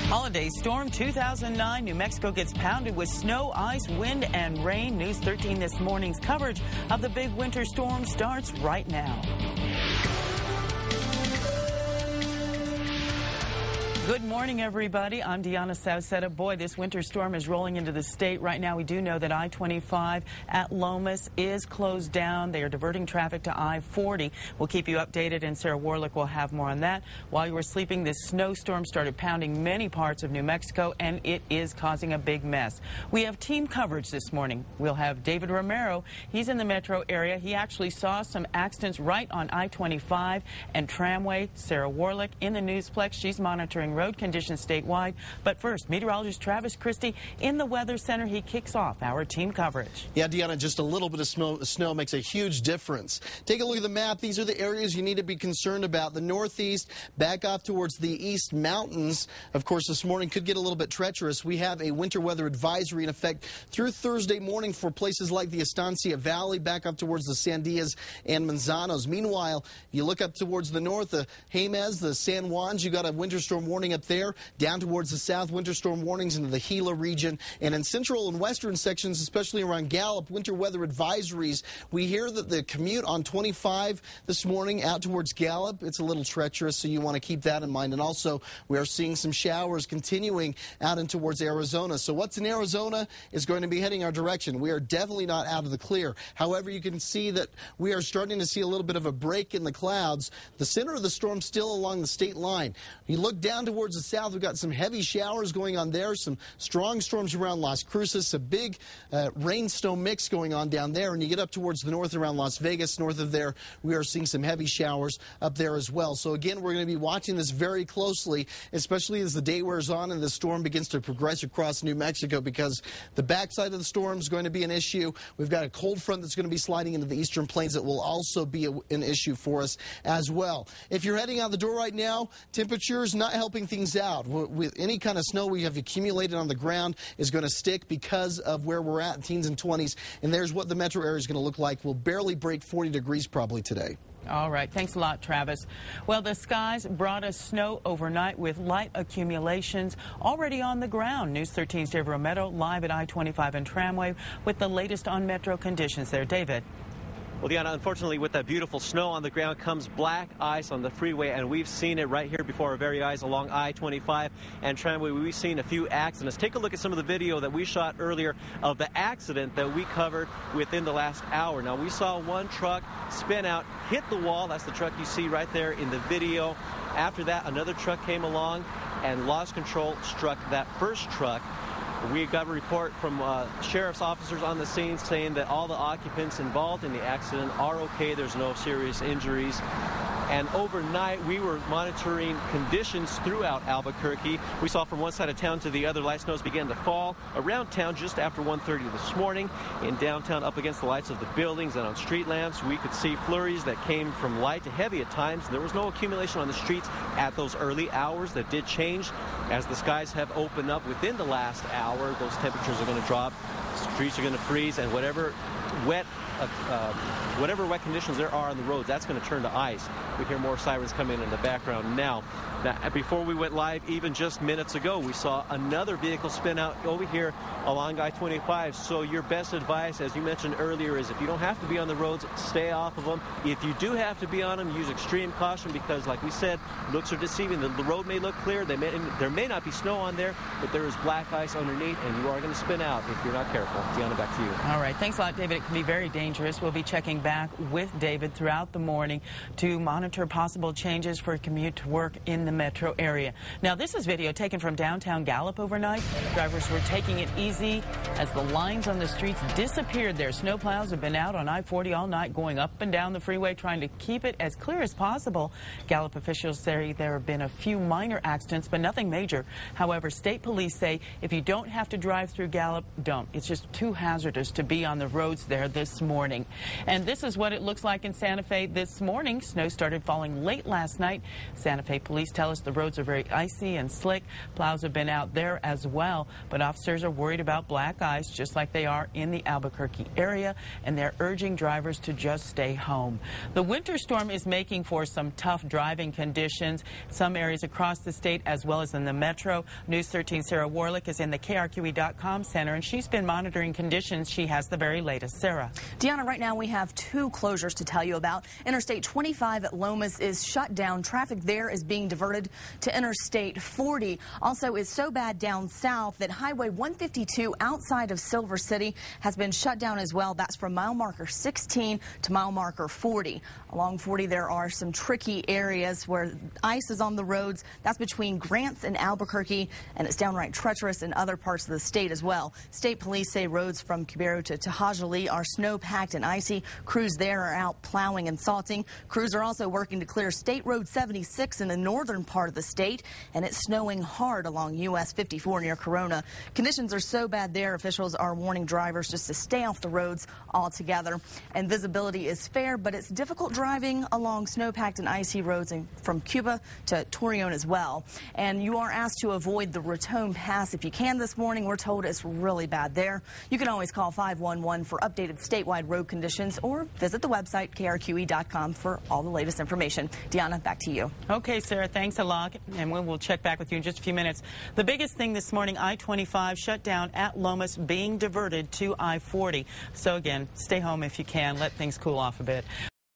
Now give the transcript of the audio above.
Holiday storm 2009. New Mexico gets pounded with snow, ice, wind, and rain. News 13 this morning's coverage of the big winter storm starts right now. Good morning, everybody. I'm Deanna Sauceda. Boy, this winter storm is rolling into the state right now. We do know that I-25 at Lomas is closed down. They are diverting traffic to I-40. We'll keep you updated, and Sarah Warlick will have more on that. While you were sleeping, this snowstorm started pounding many parts of New Mexico, and it is causing a big mess. We have team coverage this morning. We'll have David Romero. He's in the metro area. He actually saw some accidents right on I-25 and Tramway. Sarah Warlick in the Newsplex. She's monitoring road conditions statewide. But first, meteorologist Travis Christie in the Weather Center. He kicks off our team coverage. Yeah, Deanna, just a little bit of snow makes a huge difference. Take a look at the map. These are the areas you need to be concerned about. The northeast, back off towards the east mountains. Of course, this morning could get a little bit treacherous. We have a winter weather advisory in effect through Thursday morning for places like the Estancia Valley, back up towards the Sandias and Manzanos. Meanwhile, you look up towards the north, the Jemez, the San Juans, you got a winter storm warning up there. Down towards the south, winter storm warnings into the Gila region. And in central and western sections, especially around Gallup, winter weather advisories. We hear that the commute on 25 this morning out towards Gallup, it's a little treacherous, so you want to keep that in mind. And also, we are seeing some showers continuing out and towards Arizona. So what's in Arizona is going to be heading our direction. We are definitely not out of the clear. However, you can see that we are starting to see a little bit of a break in the clouds. The center of the storm still along the state line. You look down towards the south, we've got some heavy showers going on there, some strong storms around Las Cruces, a big rain-snow mix going on down there. And you get up towards the north around Las Vegas, north of there, we are seeing some heavy showers up there as well. So again, we're going to be watching this very closely, especially as the day wears on and the storm begins to progress across New Mexico, because the backside of the storm is going to be an issue. We've got a cold front that's going to be sliding into the eastern plains that will also be an issue for us as well. If you're heading out the door right now, temperatures not helping things out. With any kind of snow we have accumulated on the ground is going to stick because of where we're at in teens and 20s. And there's what the metro area is going to look like. We'll barely break 40 degrees probably today. All right. Thanks a lot, Travis. Well, the skies brought us snow overnight with light accumulations already on the ground. News 13's David Romero live at I-25 and Tramway with the latest on metro conditions there. David. Well, Deanna, unfortunately, with that beautiful snow on the ground comes black ice on the freeway, and we've seen it right here before our very eyes along I-25 and Tramway. We've seen a few accidents. Take a look at some of the video that we shot earlier of the accident that we covered within the last hour. Now, we saw one truck spin out, hit the wall. That's the truck you see right there in the video. After that, another truck came along and lost control, struck that first truck. We got a report from sheriff's officers on the scene saying that all the occupants involved in the accident are okay. There's no serious injuries. And overnight, we were monitoring conditions throughout Albuquerque. We saw from one side of town to the other, light snows began to fall around town just after 1:30 this morning. In downtown, up against the lights of the buildings and on street lamps, we could see flurries that came from light to heavy at times. There was no accumulation on the streets at those early hours. That did change as the skies have opened up within the last hour. Those temperatures are going to drop, streets are going to freeze, and whatever wet conditions there are on the roads, that's going to turn to ice. We hear more sirens coming in the background now. Now, before we went live, even just minutes ago, we saw another vehicle spin out over here along I-25. So your best advice, as you mentioned earlier, is if you don't have to be on the roads, stay off of them. If you do have to be on them, use extreme caution, because like we said, looks are deceiving. The road may look clear, there may not be snow on there, but there is black ice underneath, and you are going to spin out if you're not careful. Deanna, back to you. All right. Thanks a lot, David. It can be very dangerous. We'll be checking back with David throughout the morning to monitor possible changes for commute to work in the metro area. Now, this is video taken from downtown Gallup overnight. Drivers were taking it easy as the lines on the streets disappeared there. Snowplows have been out on I-40 all night, going up and down the freeway, trying to keep it as clear as possible. Gallup officials say there have been a few minor accidents, but nothing major. However, state police say if you don't have to drive through Gallup, don't. It's just too hazardous to be on the roads there this morning. And this is what it looks like in Santa Fe this morning. Snow started falling late last night. Santa Fe police tell tell us the roads are very icy and slick. Plows have been out there as well, but officers are worried about black ice just like they are in the Albuquerque area, and they're urging drivers to just stay home. The winter storm is making for some tough driving conditions in some areas across the state as well as in the metro. News 13 Sarah Warlick is in the KRQE.com center, and she's been monitoring conditions. She has the very latest. Sarah. Deanna, right now we have two closures to tell you about. Interstate 25 at Lomas is shut down. Traffic there is being diverted to Interstate 40. Also, it's so bad down south that Highway 152 outside of Silver City has been shut down as well. That's from mile marker 16 to mile marker 40. Along 40, there are some tricky areas where ice is on the roads. That's between Grants and Albuquerque, and it's downright treacherous in other parts of the state as well. State police say roads from Cubero to Tajali are snow-packed and icy. Crews there are out plowing and salting. Crews are also working to clear State Road 76 in the northern part of the state, and it's snowing hard along US 54 near Corona. Conditions are so bad there, officials are warning drivers just to stay off the roads altogether. And visibility is fair, but it's difficult driving along snow-packed and icy roads from Cuba to Torreon as well. And you are asked to avoid the Raton Pass if you can this morning. We're told it's really bad there. You can always call 511 for updated statewide road conditions or visit the website krqe.com for all the latest information. Deanna, back to you. Okay, Sarah, thanks a lot, and we'll check back with you in just a few minutes. The biggest thing this morning, I-25 shut down at Lomas, being diverted to I-40. So again, stay home if you can. Let things cool off a bit.